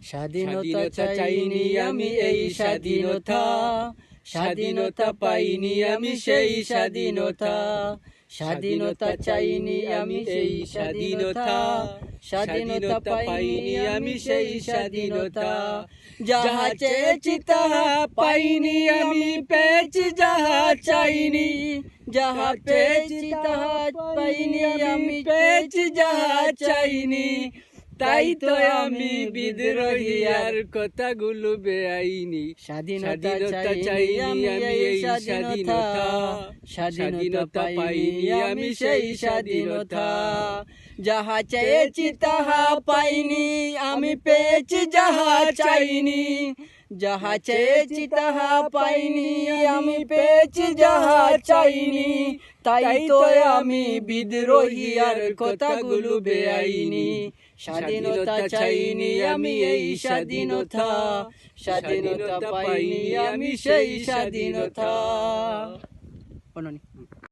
স্বাধীনতা চাইনি আমি এই স্বাধীনতা, স্বাধীনতা পাইনি আমি সেই স্বাধীনতা। স্বাধীনতা চাইনি আমি সেই স্বাধীনতা, স্বাধীনতা পাইনি আমি সেই স্বাধীনতা। যাহা চেয়েছি তাহা পাইনি আমি, পেয়েছি যাহা চাইনি। যাহা পেয়েছি তাহা পাইনি আমি, পেয়েছি যাহা চাইনি। তাই তো আমি বিদ্রোহী আর কথাগুলো বেআইনি। স্বাধীনতা চাইনি আমি এই স্বাধীনতা, স্বাধীনতা পাইনি আমি সেই স্বাধীনতা। যাহা চেয়েছি তাহা পাইনি আমি, পেয়েছি যাহা চাইনি। যাহা চেয়েছি তাহা পাইনি আমি, পেয়েছি যাহা চাইনি। তাই তো আমি বিদ্রোহী আর কথাগুলো বেআইনি। স্বাধীনতা চাইনি আমি এই স্বাধীনতা, স্বাধীনতা পাইনি আমি সেই স্বাধীনতা।